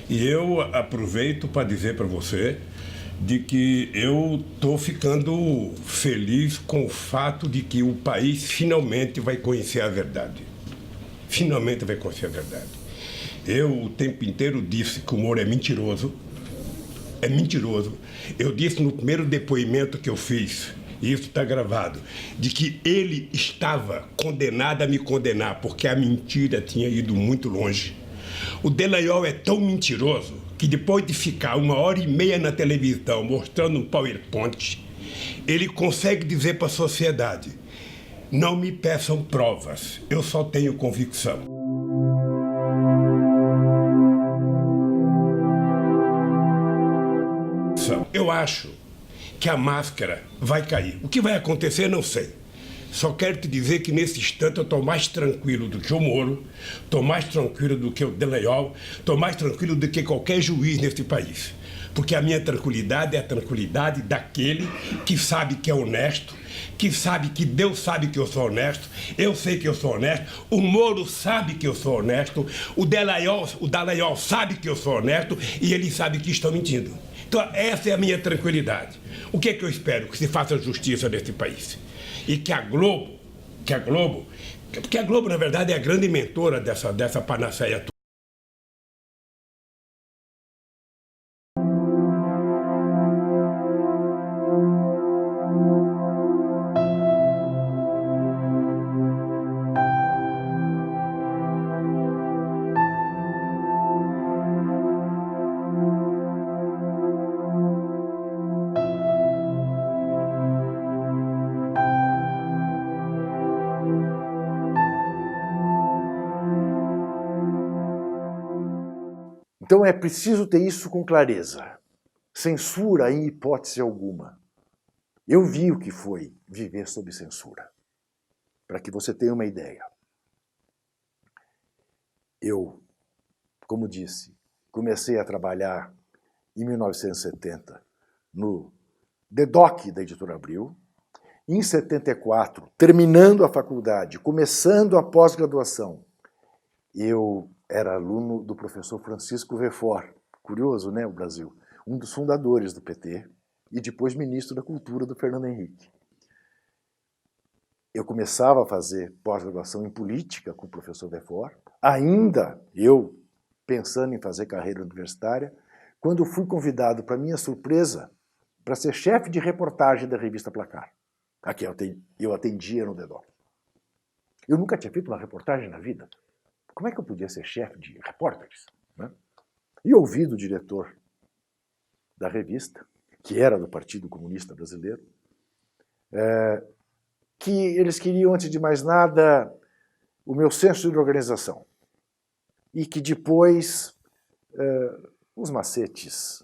E eu aproveito para dizer para você de que eu estou ficando feliz com o fato de que o país finalmente vai conhecer a verdade. Finalmente vai conhecer a verdade. Eu o tempo inteiro disse que o Moro é mentiroso. É mentiroso. Eu disse no primeiro depoimento que eu fiz, e isso está gravado, de que ele estava condenado a me condenar, porque a mentira tinha ido muito longe. O Dallagnol é tão mentiroso que depois de ficar 1h30 na televisão mostrando um PowerPoint, ele consegue dizer para a sociedade: não me peçam provas, eu só tenho convicção. Eu acho que a máscara vai cair. O que vai acontecer, não sei. Só quero te dizer que nesse instante eu estou mais tranquilo do que o Moro, estou mais tranquilo do que o Dallagnol, estou mais tranquilo do que qualquer juiz nesse país. Porque a minha tranquilidade é a tranquilidade daquele que sabe que é honesto, que sabe que Deus sabe que eu sou honesto, eu sei que eu sou honesto, o Moro sabe que eu sou honesto, o Dallagnol sabe que eu sou honesto e ele sabe que estou mentindo. Então essa é a minha tranquilidade. O que é que eu espero? Que se faça justiça nesse país. E que a Globo, porque a Globo, na verdade, é a grande mentora dessa panaceia toda. Então é preciso ter isso com clareza. Censura em hipótese alguma. Eu vi o que foi viver sob censura, para que você tenha uma ideia. Eu, como disse, comecei a trabalhar em 1970 no DEDOC da Editora Abril. Em 74, terminando a faculdade, começando a pós-graduação, eu era aluno do professor Francisco Verfort, curioso, né, o Brasil, um dos fundadores do PT e depois ministro da Cultura do Fernando Henrique. Eu começava a fazer pós-graduação em política com o professor Verfort, ainda eu pensando em fazer carreira universitária, quando fui convidado, para minha surpresa, para ser chefe de reportagem da revista Placar, a que eu atendia no DEDOC. Eu nunca tinha feito uma reportagem na vida. Como é que eu podia ser chefe de repórteres? Né? E ouvi do diretor da revista, que era do Partido Comunista Brasileiro, que eles queriam, antes de mais nada, o meu senso de organização. E que depois os macetes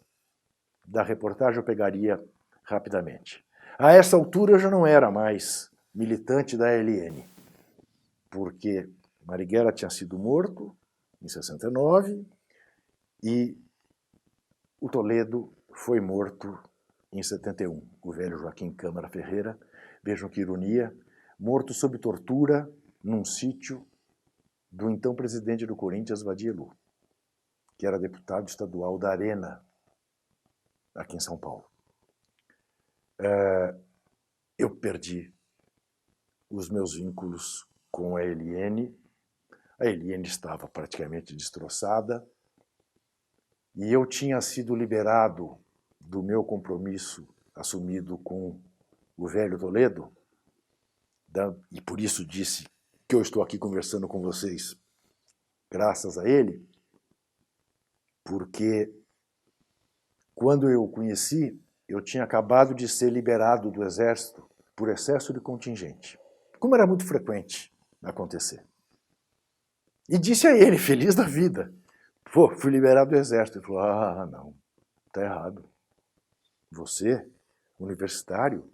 da reportagem eu pegaria rapidamente. A essa altura eu já não era mais militante da ALN, porque Marighella tinha sido morto em 69 e o Toledo foi morto em 71. O velho Joaquim Câmara Ferreira, vejam que ironia, morto sob tortura num sítio do então presidente do Corinthians, Vadielu, que era deputado estadual da Arena, aqui em São Paulo. Eu perdi os meus vínculos com a ALN. A ALN estava praticamente destroçada e eu tinha sido liberado do meu compromisso assumido com o velho Toledo, e por isso disse que eu estou aqui conversando com vocês graças a ele, porque quando eu o conheci, eu tinha acabado de ser liberado do Exército por excesso de contingente, como era muito frequente acontecer. E disse a ele, feliz da vida, pô, fui liberado do Exército. Ele falou, não, tá errado. você, universitário,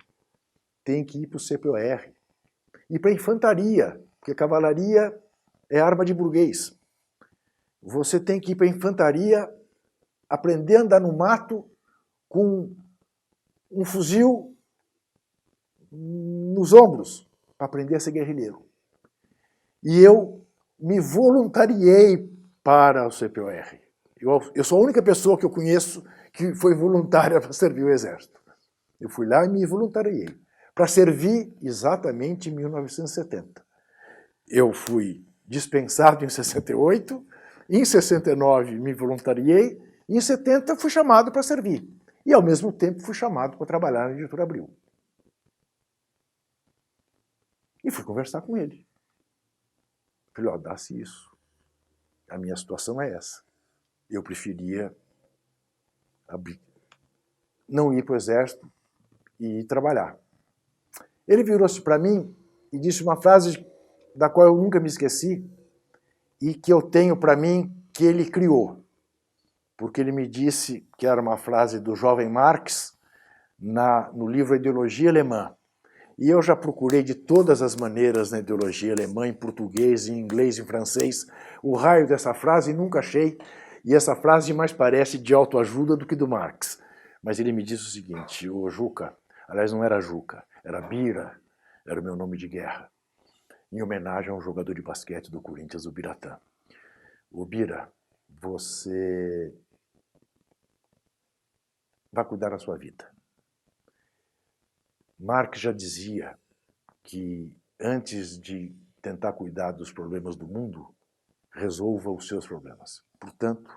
tem que ir para o CPOR. E para a infantaria, porque cavalaria é arma de burguês. Você tem que ir para a infantaria, aprender a andar no mato com um fuzil nos ombros, para aprender a ser guerrilheiro. E eu me voluntariei para o CPOR. Eu sou a única pessoa que eu conheço que foi voluntária para servir o Exército. Eu fui lá e me voluntariei para servir exatamente em 1970. Eu fui dispensado em 68, em 69 me voluntariei, e em 70 fui chamado para servir. E, ao mesmo tempo, fui chamado para trabalhar na Editora Abril. E fui conversar com ele. Falei, ó, dá-se isso. A minha situação é essa. Eu preferia não ir para o Exército e ir trabalhar. Ele virou-se para mim e disse uma frase da qual eu nunca me esqueci e que eu tenho para mim que ele criou. Porque ele me disse que era uma frase do jovem Marx no livro Ideologia Alemã. E eu já procurei de todas as maneiras na ideologia alemã, em português, em inglês, em francês, o raio dessa frase e nunca achei. E essa frase mais parece de autoajuda do que do Marx. Mas ele me disse o seguinte, o Juca, aliás não era Juca, era Bira, era o meu nome de guerra, em homenagem a um jogador de basquete do Corinthians, o Biratã. O Bira, você vai cuidar da sua vida. Marx já dizia que antes de tentar cuidar dos problemas do mundo, resolva os seus problemas. Portanto,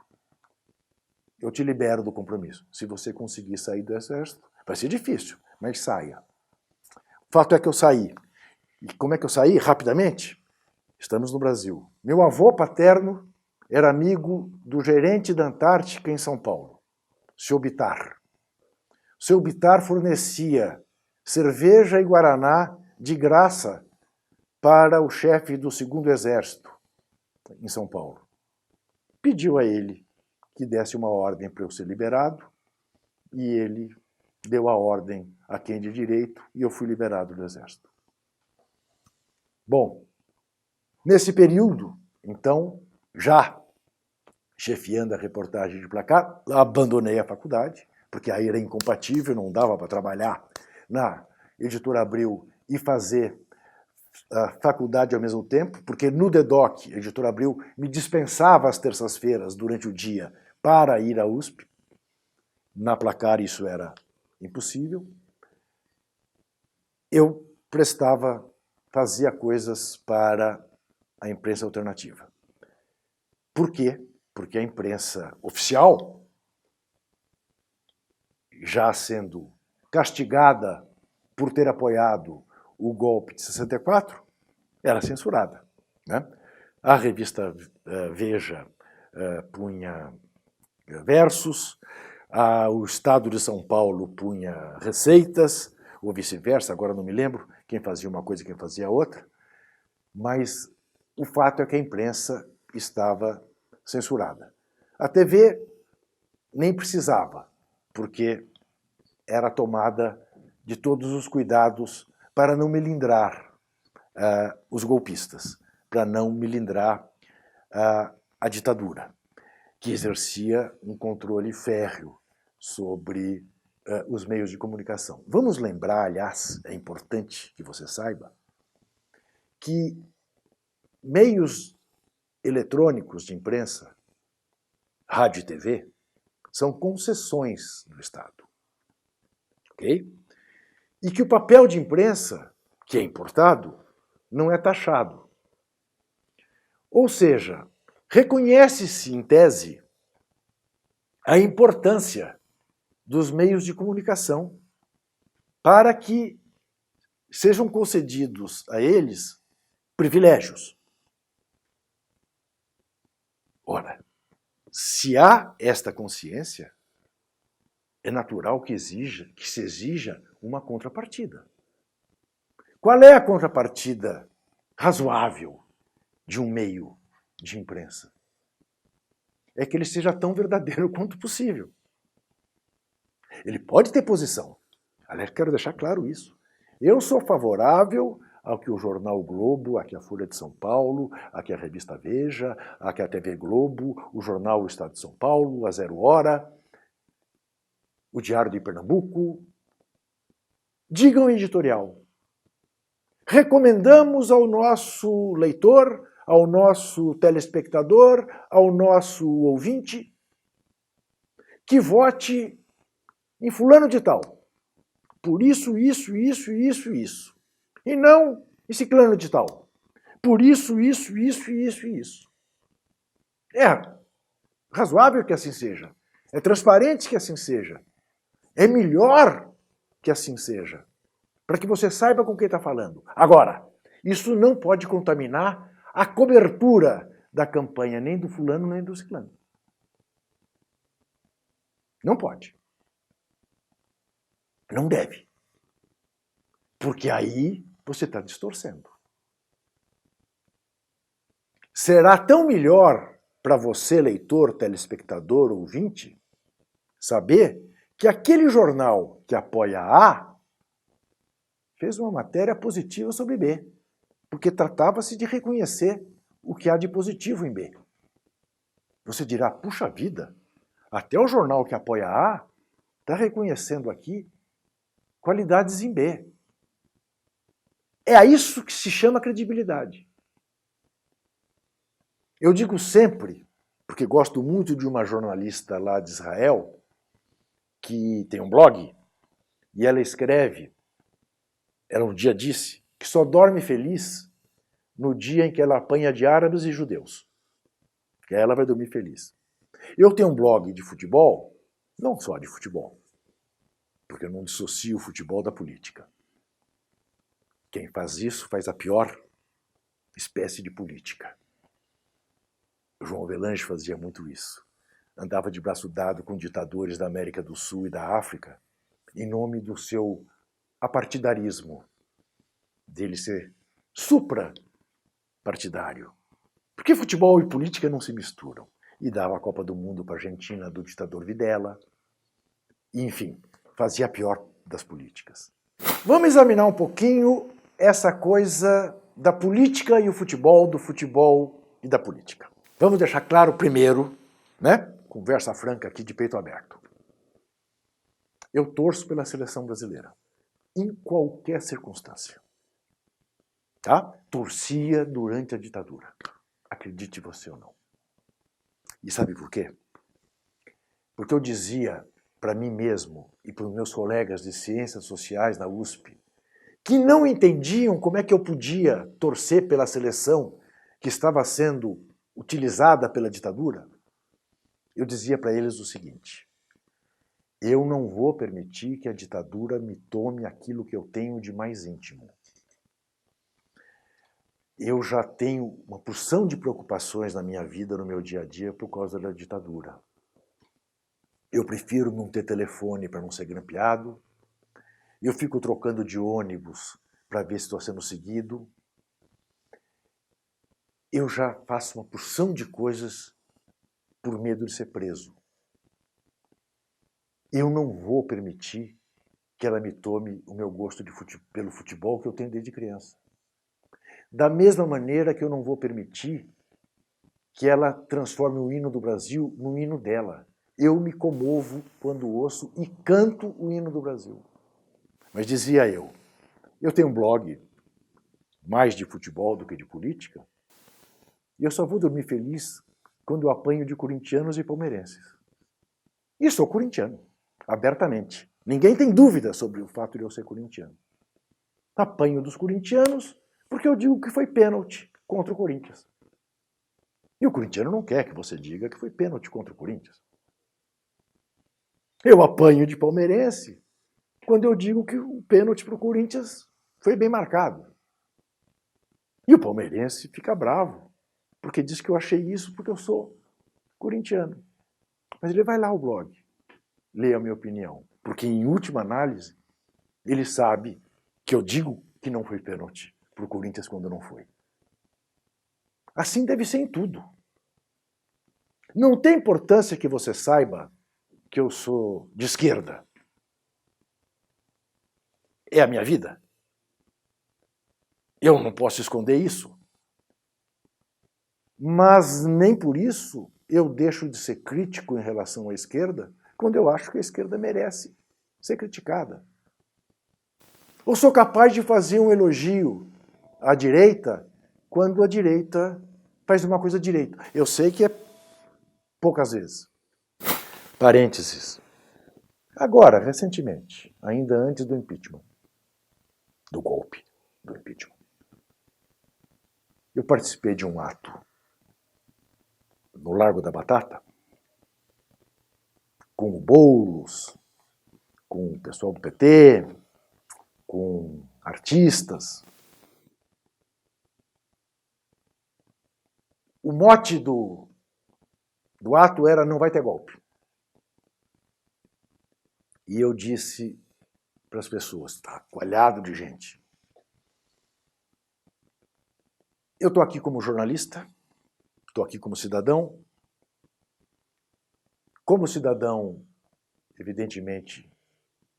eu te libero do compromisso. Se você conseguir sair do Exército, vai ser difícil, mas saia. O fato é que eu saí. E como é que eu saí? Rapidamente. Estamos no Brasil. Meu avô paterno era amigo do gerente da Antártica em São Paulo, seu Bitar. O seu Bitar fornecia cerveja e guaraná de graça para o chefe do 2º Exército em São Paulo. Pediu a ele que desse uma ordem para eu ser liberado e ele deu a ordem a quem de direito e eu fui liberado do Exército. Bom, nesse período, então, já chefiando a reportagem de placar, abandonei a faculdade, porque aí era incompatível, não dava para trabalhar na Editora Abril e fazer a faculdade ao mesmo tempo, porque no DEDOC, a Editora Abril me dispensava às terças-feiras, durante o dia, para ir à USP. Na Placar isso era impossível. Eu fazia coisas para a imprensa alternativa. Por quê? Porque a imprensa oficial, já sendo castigada por ter apoiado o golpe de 64, era censurada, né? A revista Veja punha versos, o Estado de São Paulo punha receitas, ou vice-versa, agora não me lembro quem fazia uma coisa e quem fazia outra, mas o fato é que a imprensa estava censurada. A TV nem precisava, porque era tomada de todos os cuidados para não melindrar os golpistas, para não melindrar a ditadura, que exercia um controle férreo sobre os meios de comunicação. Vamos lembrar, aliás, é importante que você saiba, que meios eletrônicos de imprensa, rádio e TV, são concessões do Estado. Ok? E que o papel de imprensa, que é importado, não é taxado. Ou seja, reconhece-se, em tese, a importância dos meios de comunicação para que sejam concedidos a eles privilégios. Ora, se há esta consciência, é natural que se exija uma contrapartida. Qual é a contrapartida razoável de um meio de imprensa? É que ele seja tão verdadeiro quanto possível. Ele pode ter posição. Aliás, quero deixar claro isso. Eu sou favorável ao que o jornal o Globo, a que a Folha de São Paulo, a que a revista Veja, a que a TV Globo, o jornal O Estado de São Paulo, a Zero Hora, o Diário de Pernambuco, digam editorial. Recomendamos ao nosso leitor, ao nosso telespectador, ao nosso ouvinte, que vote em fulano de tal. Por isso, isso. E não em ciclano de tal. Por isso. É razoável que assim seja. É transparente que assim seja. É melhor que assim seja. Para que você saiba com quem está falando. Agora, isso não pode contaminar a cobertura da campanha nem do fulano nem do ciclano. Não pode. Não deve. Porque aí você está distorcendo. Será tão melhor para você, leitor, telespectador, ouvinte, saber que aquele jornal que apoia A fez uma matéria positiva sobre B, porque tratava-se de reconhecer o que há de positivo em B. Você dirá, puxa vida, até o jornal que apoia A está reconhecendo aqui qualidades em B. É a isso que se chama credibilidade. Eu digo sempre, porque gosto muito de uma jornalista lá de Israel, que tem um blog, e ela escreve, ela um dia disse, que só dorme feliz no dia em que ela apanha de árabes e judeus. Que aí ela vai dormir feliz. Eu tenho um blog de futebol, não só de futebol, porque eu não dissocio o futebol da política. Quem faz isso faz a pior espécie de política. O João Avelange fazia muito isso. Andava de braço dado com ditadores da América do Sul e da África, em nome do seu apartidarismo, dele ser supra-partidário. Porque futebol e política não se misturam. E dava a Copa do Mundo para a Argentina do ditador Videla. E, enfim, fazia a pior das políticas. Vamos examinar um pouquinho essa coisa da política e o futebol, do futebol e da política. Vamos deixar claro primeiro, né? Conversa franca aqui de peito aberto. Eu torço pela seleção brasileira, em qualquer circunstância. Tá? Torcia durante a ditadura. Acredite você ou não. E sabe por quê? Porque eu dizia para mim mesmo e para os meus colegas de ciências sociais na USP, que não entendiam como é que eu podia torcer pela seleção que estava sendo utilizada pela ditadura, eu dizia para eles o seguinte: eu não vou permitir que a ditadura me tome aquilo que eu tenho de mais íntimo. Eu já tenho uma porção de preocupações na minha vida, no meu dia a dia, por causa da ditadura. Eu prefiro não ter telefone para não ser grampeado. Eu fico trocando de ônibus para ver se estou sendo seguido. Eu já faço uma porção de coisas por medo de ser preso. Eu não vou permitir que ela me tome o meu gosto pelo futebol que eu tenho desde criança. Da mesma maneira que eu não vou permitir que ela transforme o hino do Brasil no hino dela. Eu me comovo quando ouço e canto o hino do Brasil. Mas dizia eu tenho um blog mais de futebol do que de política, e eu só vou dormir feliz quando eu apanho de corintianos e palmeirenses. E sou corintiano, abertamente. Ninguém tem dúvida sobre o fato de eu ser corintiano. Apanho dos corintianos porque eu digo que foi pênalti contra o Corinthians. E o corintiano não quer que você diga que foi pênalti contra o Corinthians. Eu apanho de palmeirense quando eu digo que o pênalti para o Corinthians foi bem marcado. E o palmeirense fica bravo, porque diz que eu achei isso porque eu sou corintiano. Mas ele vai lá ao blog, lê a minha opinião, porque em última análise, ele sabe que eu digo que não foi pênalti para o Corinthians quando não foi. Assim deve ser em tudo. Não tem importância que você saiba que eu sou de esquerda. é a minha vida. Eu não posso esconder isso. Mas nem por isso eu deixo de ser crítico em relação à esquerda quando eu acho que a esquerda merece ser criticada. Ou sou capaz de fazer um elogio à direita quando a direita faz uma coisa direita. Eu sei que é poucas vezes. Parênteses. Agora, recentemente, ainda antes do impeachment, do golpe do impeachment, eu participei de um ato no Largo da Batata com o Boulos, com o pessoal do PT, com artistas. O mote do ato era não vai ter golpe. E eu disse para as pessoas, está coalhado de gente. Eu estou aqui como jornalista, estou aqui como cidadão. Como cidadão, evidentemente,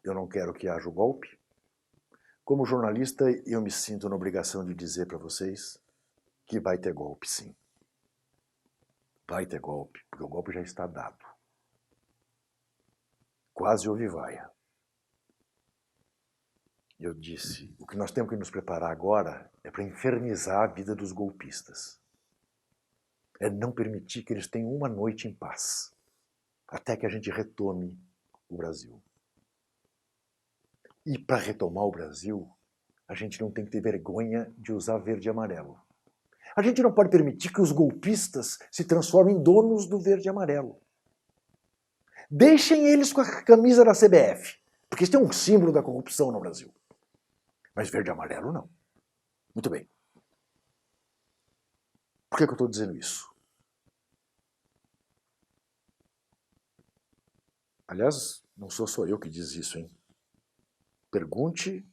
eu não quero que haja o golpe. Como jornalista, eu me sinto na obrigação de dizer para vocês que vai ter golpe, sim. Vai ter golpe, porque o golpe já está dado. Quase houve vaia. Eu disse, o que nós temos que nos preparar agora é para infernizar a vida dos golpistas. É não permitir que eles tenham uma noite em paz, até que a gente retome o Brasil. E para retomar o Brasil, a gente não tem que ter vergonha de usar verde e amarelo. A gente não pode permitir que os golpistas se transformem em donos do verde e amarelo. Deixem eles com a camisa da CBF, porque isso é um símbolo da corrupção no Brasil. Mas verde e amarelo não. Muito bem. Por que eu estou dizendo isso? Aliás, não sou só eu que diz isso, hein? Pergunte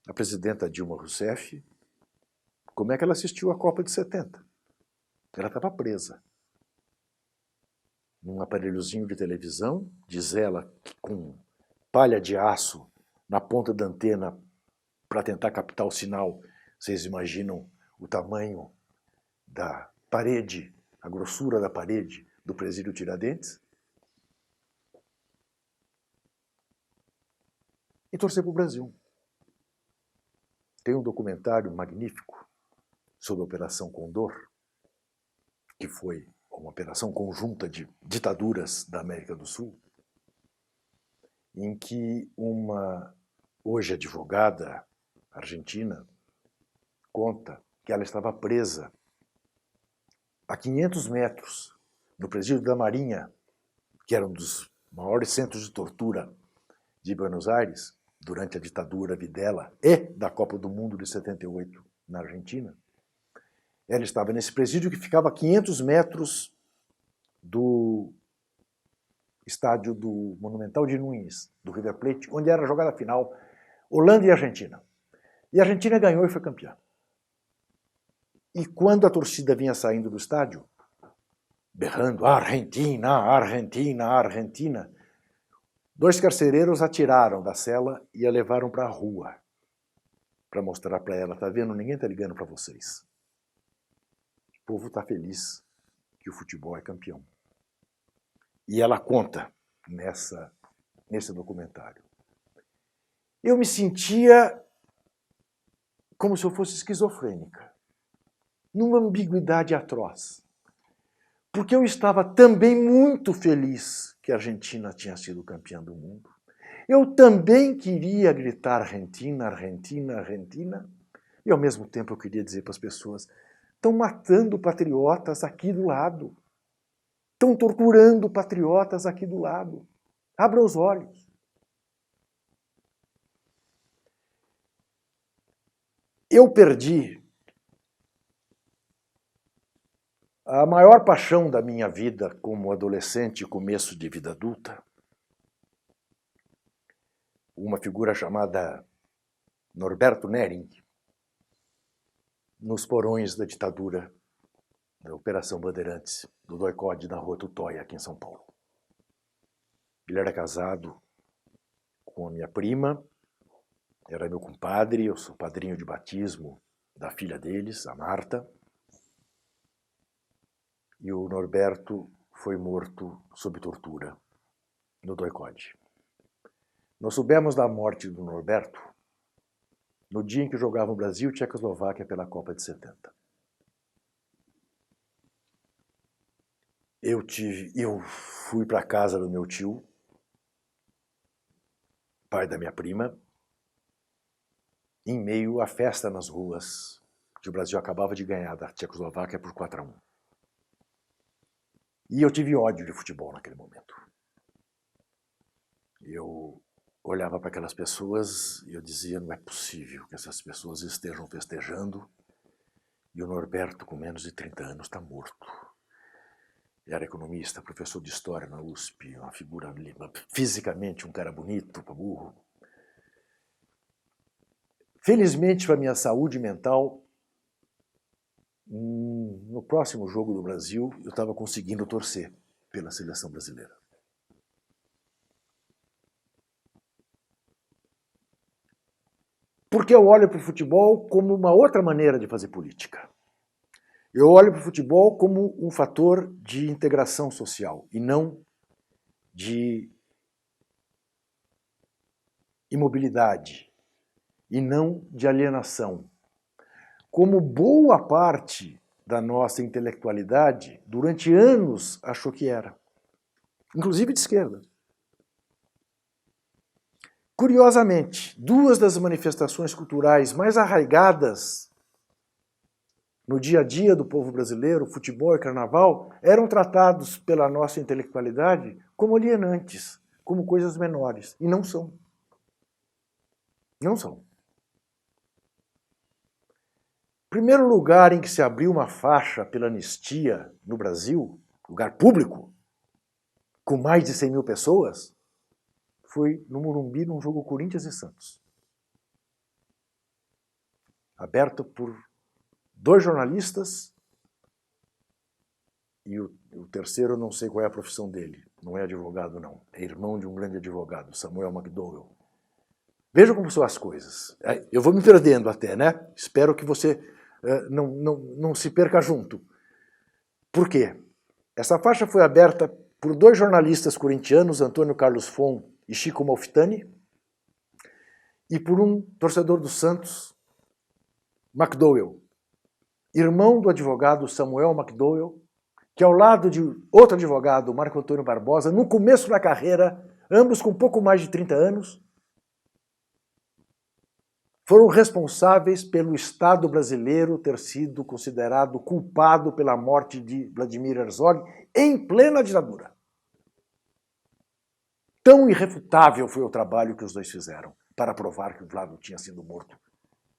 à presidenta Dilma Rousseff como é que ela assistiu à Copa de 70. Ela estava presa num aparelhozinho de televisão, diz ela, com palha de aço na ponta da antena para tentar captar o sinal. Vocês imaginam o tamanho da parede, a grossura da parede do presídio Tiradentes? E torcer para o Brasil. Tem um documentário magnífico sobre a Operação Condor, que foi uma operação conjunta de ditaduras da América do Sul, em que uma hoje advogada argentina conta que ela estava presa a 500 metros no presídio da Marinha, que era um dos maiores centros de tortura de Buenos Aires, durante a ditadura Videla e da Copa do Mundo de 78 na Argentina. Ela estava nesse presídio que ficava a 500 metros do estádio do Monumental de Núñez, do River Plate, onde era a jogada final, Holanda e Argentina. E a Argentina ganhou e foi campeã. E quando a torcida vinha saindo do estádio, berrando Argentina, Argentina, Argentina, 2 carcereiros atiraram da cela e a levaram para a rua para mostrar para ela, tá vendo, ninguém tá ligando para vocês. O povo está feliz que o futebol é campeão. E ela conta nesse documentário. Eu me sentia como se eu fosse esquizofrênica, numa ambiguidade atroz. Porque eu estava também muito feliz que a Argentina tinha sido campeã do mundo. Eu também queria gritar Argentina, Argentina, Argentina. E ao mesmo tempo eu queria dizer para as pessoas, estão matando patriotas aqui do lado. Estão torturando patriotas aqui do lado. Abra os olhos. Eu perdi a maior paixão da minha vida como adolescente e começo de vida adulta. Uma figura chamada Norberto Nering, nos porões da ditadura da Operação Bandeirantes, do DOI-CODE na Rua Tutóia, aqui em São Paulo. Ele era casado com a minha prima, era meu compadre, eu sou padrinho de batismo da filha deles, a Marta. E o Norberto foi morto sob tortura no doicode. Nós soubemos da morte do Norberto no dia em que jogava o Brasil e Tchecoslováquia pela Copa de 70. Eu fui para a casa do meu tio, pai da minha prima, em meio à festa nas ruas, que o Brasil acabava de ganhar da Tchecoslováquia por 4-1. E eu tive ódio de futebol naquele momento. Eu olhava para aquelas pessoas e eu dizia, não é possível que essas pessoas estejam festejando e o Norberto, com menos de 30 anos, está morto. Era economista, professor de história na USP, uma figura fisicamente um cara bonito, burro. Felizmente, para a minha saúde mental, no próximo jogo do Brasil, eu estava conseguindo torcer pela seleção brasileira. Porque eu olho para o futebol como uma outra maneira de fazer política. Eu olho para o futebol como um fator de integração social e não de imobilidade e não de alienação. Como boa parte da nossa intelectualidade, durante anos, achou que era. Inclusive de esquerda. Curiosamente, duas das manifestações culturais mais arraigadas no dia a dia do povo brasileiro, futebol e carnaval, eram tratados pela nossa intelectualidade como alienantes, como coisas menores. E não são. Não são. Primeiro lugar em que se abriu uma faixa pela anistia no Brasil, lugar público, com mais de 100 mil pessoas, foi no Morumbi, num jogo Corinthians e Santos. Aberto por 2 jornalistas e o terceiro, não sei qual é a profissão dele, não é advogado não, é irmão de um grande advogado, Samuel McDowell. Vejam como são as coisas. Eu vou me perdendo até, né? Espero que você não se perca junto. Por quê? Essa faixa foi aberta por 2 jornalistas corintianos, Antônio Carlos Fon e Chico Malfitani, e por um torcedor do Santos, McDowell, irmão do advogado Samuel McDowell, que ao lado de outro advogado, Marco Antônio Barbosa, no começo da carreira, ambos com pouco mais de 30 anos, foram responsáveis pelo Estado brasileiro ter sido considerado culpado pela morte de Vladimir Herzog em plena ditadura. Tão irrefutável foi o trabalho que os dois fizeram para provar que o Vlado tinha sido morto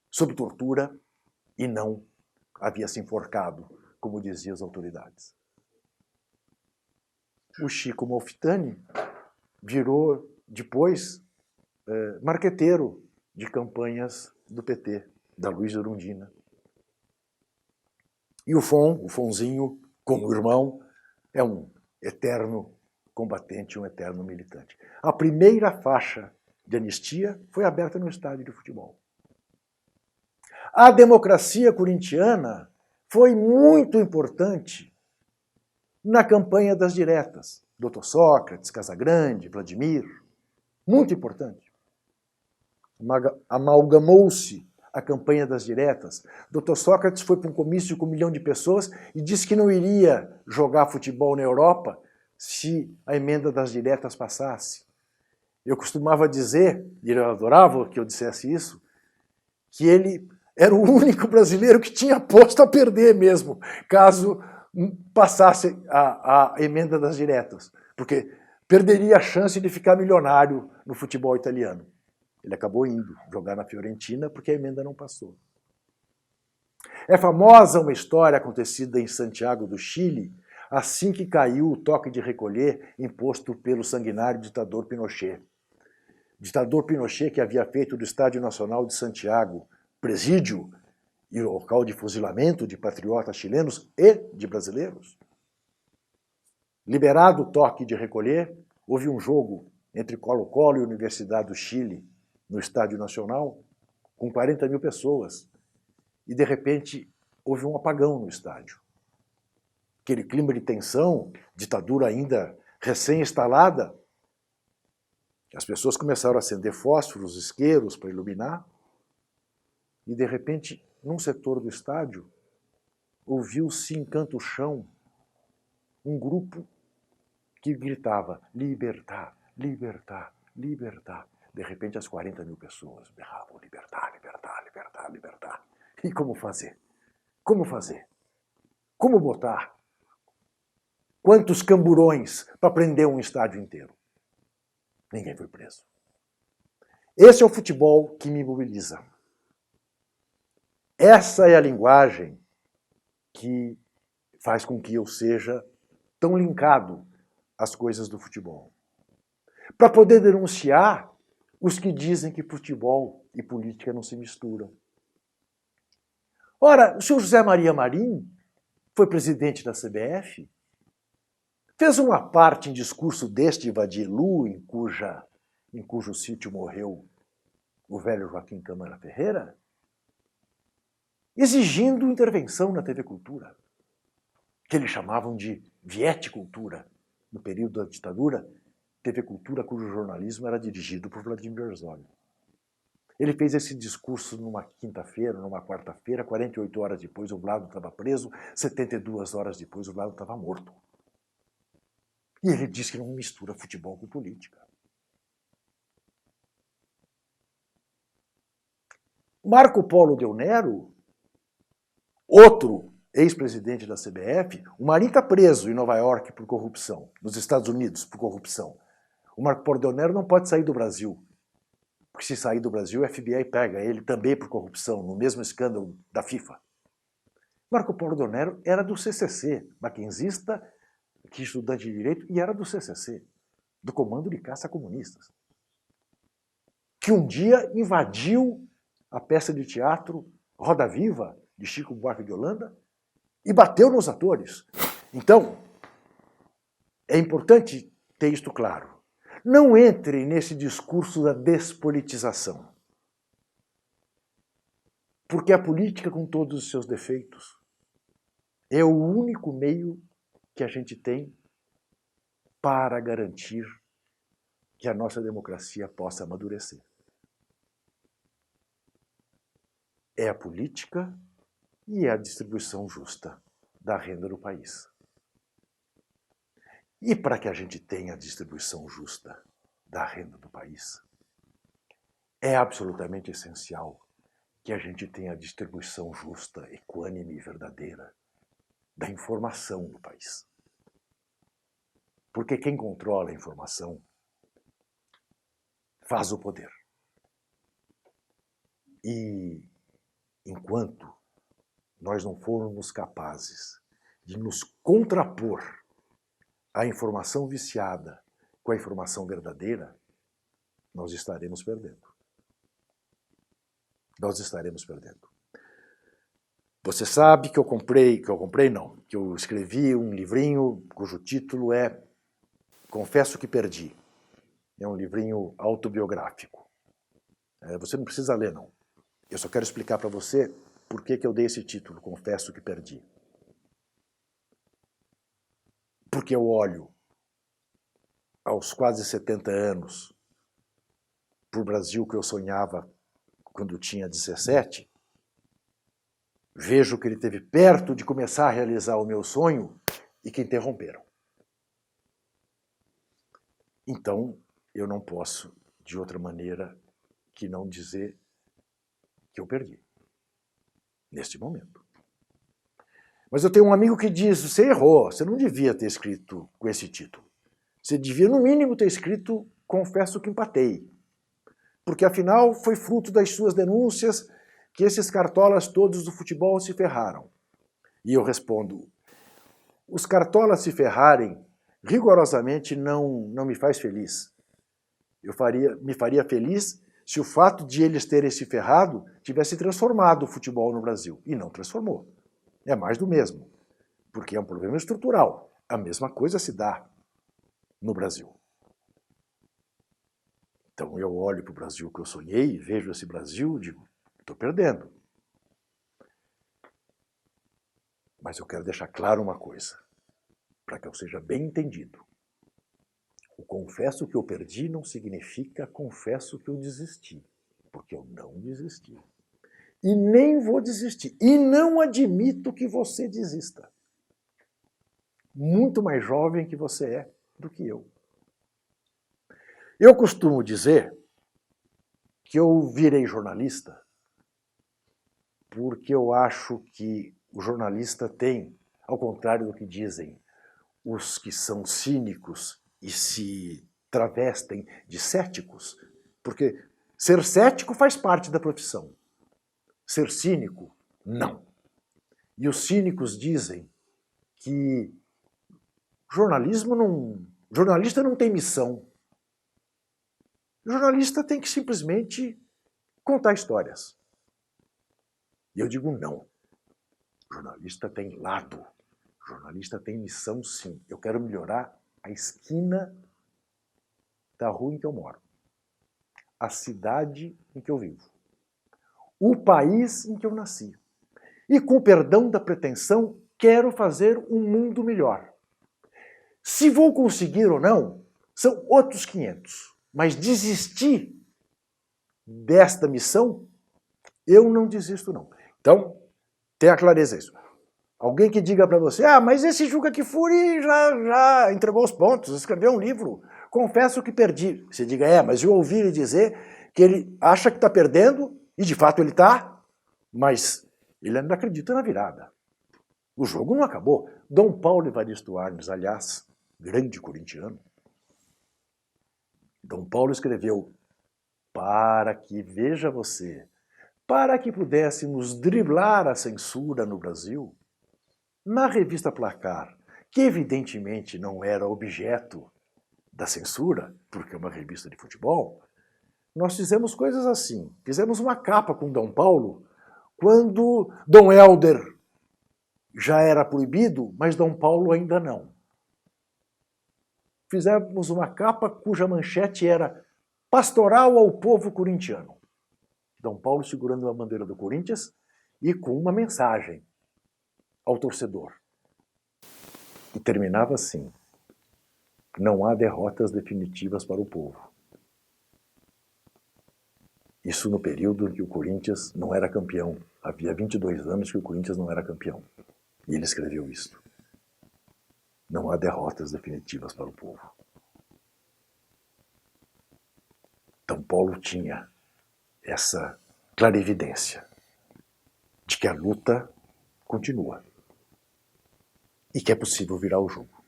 sob tortura e não havia se enforcado, como diziam as autoridades. O Chico Malfitani virou, depois, marqueteiro de campanhas do PT, da Luiz Erundina. E o Fonzinho, como irmão, é um eterno combatente, um eterno militante. A primeira faixa de anistia foi aberta no estádio de futebol. A democracia corintiana foi muito importante na campanha das diretas. Dr. Sócrates, Casagrande, Vladimir, muito importante. Amalgamou-se a campanha das diretas. Dr. Sócrates foi para um comício com 1 milhão de pessoas e disse que não iria jogar futebol na Europa se a emenda das diretas passasse. Eu costumava dizer, e ele adorava que eu dissesse isso, que ele era o único brasileiro que tinha aposto a perder mesmo, caso passasse a emenda das diretas, porque perderia a chance de ficar milionário no futebol italiano. Ele acabou indo jogar na Fiorentina porque a emenda não passou. É famosa uma história acontecida em Santiago do Chile, assim que caiu o toque de recolher imposto pelo sanguinário ditador Pinochet. Ditador Pinochet que havia feito do Estádio Nacional de Santiago presídio e local de fuzilamento de patriotas chilenos e de brasileiros. Liberado o toque de recolher, houve um jogo entre Colo-Colo e Universidade do Chile, no Estádio Nacional, com 40 mil pessoas. E, de repente, houve um apagão no estádio. Aquele clima de tensão, ditadura ainda recém-instalada. As pessoas começaram a acender fósforos, isqueiros para iluminar. E, de repente, num setor do estádio, ouviu-se em canto-chão um grupo que gritava: libertar, libertar, libertar. De repente, as 40 mil pessoas berravam: libertar, libertar, libertar, libertar. E como fazer? Como fazer? Como botar? Quantos camburões para prender um estádio inteiro? Ninguém foi preso. Esse é o futebol que me mobiliza. Essa é a linguagem que faz com que eu seja tão linkado às coisas do futebol. Para poder denunciar os que dizem que futebol e política não se misturam. Ora, o senhor José Maria Marinho foi presidente da CBF, fez uma parte em discurso deste Vadilu, em cujo sítio morreu o velho Joaquim Câmara Ferreira, exigindo intervenção na TV Cultura, que eles chamavam de Vieticultura, no período da ditadura, TV Cultura, cujo jornalismo era dirigido por Vladimir Herzog. Ele fez esse discurso numa quinta-feira, numa quarta-feira, 48 horas depois o Vlado estava preso, 72 horas depois o Vlado estava morto. E ele disse que não mistura futebol com política. Marco Polo Del Nero, outro ex-presidente da CBF, o Marinho está preso em Nova York por corrupção, nos Estados Unidos por corrupção. O Marco Polo Del Nero não pode sair do Brasil, porque se sair do Brasil, o FBI pega ele também por corrupção, no mesmo escândalo da FIFA. Marco Polo Del Nero era do CCC, maquinzista, que estudante de Direito, e era do CCC, do Comando de Caça Comunistas, que um dia invadiu a peça de teatro Roda Viva, de Chico Buarque de Holanda, e bateu nos atores. Então, é importante ter isto claro. Não entre nesse discurso da despolitização. Porque a política, com todos os seus defeitos, é o único meio que a gente tem para garantir que a nossa democracia possa amadurecer. É a política e é a distribuição justa da renda do país. E para que a gente tenha a distribuição justa da renda do país, é absolutamente essencial que a gente tenha a distribuição justa, equânime e verdadeira da informação do país. Porque quem controla a informação faz o poder. E enquanto nós não formos capazes de nos contrapor à informação viciada com a informação verdadeira, nós estaremos perdendo. Nós estaremos perdendo. Você sabe que eu escrevi um livrinho cujo título é Confesso que Perdi. É um livrinho autobiográfico. Você não precisa ler, não. Eu só quero explicar para você por que eu dei esse título, Confesso que Perdi. Porque eu olho aos quase 70 anos para o Brasil que eu sonhava quando eu tinha 17, vejo que ele esteve perto de começar a realizar o meu sonho e que interromperam. Então, eu não posso, de outra maneira, que não dizer que eu perdi, neste momento. Mas eu tenho um amigo que diz, você errou, você não devia ter escrito com esse título. Você devia, no mínimo, ter escrito Confesso que Empatei. Porque, afinal, foi fruto das suas denúncias que esses cartolas todos do futebol se ferraram. E eu respondo, os cartolas se ferrarem, rigorosamente não me faz feliz. Me faria feliz se o fato de eles terem se ferrado tivesse transformado o futebol no Brasil. E não transformou. É mais do mesmo. Porque é um problema estrutural. A mesma coisa se dá no Brasil. Então eu olho para o Brasil que eu sonhei, vejo esse Brasil e digo, estou perdendo. Mas eu quero deixar claro uma coisa, para que eu seja bem entendido. O confesso que eu perdi não significa confesso que eu desisti, porque eu não desisti. E nem vou desistir. E não admito que você desista. Muito mais jovem que você é do que eu. Eu costumo dizer que eu virei jornalista porque eu acho que o jornalista tem, ao contrário do que dizem os que são cínicos e se travestem de céticos, porque ser cético faz parte da profissão. Ser cínico, não. E os cínicos dizem que jornalista não tem missão. O jornalista tem que simplesmente contar histórias. E eu digo não. O jornalista tem lado. O jornalista tem missão, sim. Eu quero melhorar a esquina da rua em que eu moro. A cidade em que eu vivo. O país em que eu nasci. E, com o perdão da pretensão, quero fazer um mundo melhor. Se vou conseguir ou não, são outros 500. Mas desistir desta missão, eu não desisto, não. Então, tenha clareza isso. Alguém que diga para você, mas esse Juca Kfouri já entregou os pontos, escreveu um livro, confesso que perdi. Você diga, mas eu ouvi ele dizer que ele acha que está perdendo, e de fato ele está, mas ele ainda acredita na virada. O jogo não acabou. Dom Paulo Evaristo Arnes, aliás, grande corintiano, Dom Paulo escreveu, para que, veja você, para que pudéssemos driblar a censura no Brasil, na revista Placar, que evidentemente não era objeto da censura, porque é uma revista de futebol, nós fizemos coisas assim. Fizemos uma capa com Dom Paulo, quando Dom Helder já era proibido, mas Dom Paulo ainda não. Fizemos uma capa cuja manchete era Pastoral ao povo corintiano. Dom Paulo segurando a bandeira do Corinthians e com uma mensagem ao torcedor. E terminava assim, não há derrotas definitivas para o povo. Isso no período em que o Corinthians não era campeão. Havia 22 anos que o Corinthians não era campeão. E ele escreveu isso. Não há derrotas definitivas para o povo. Dom Paulo tinha essa clarividência de que a luta continua e que é possível virar o jogo.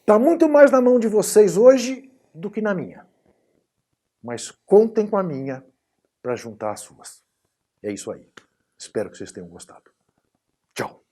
Está muito mais na mão de vocês hoje do que na minha. Mas contem com a minha para juntar as suas. É isso aí. Espero que vocês tenham gostado. Tchau.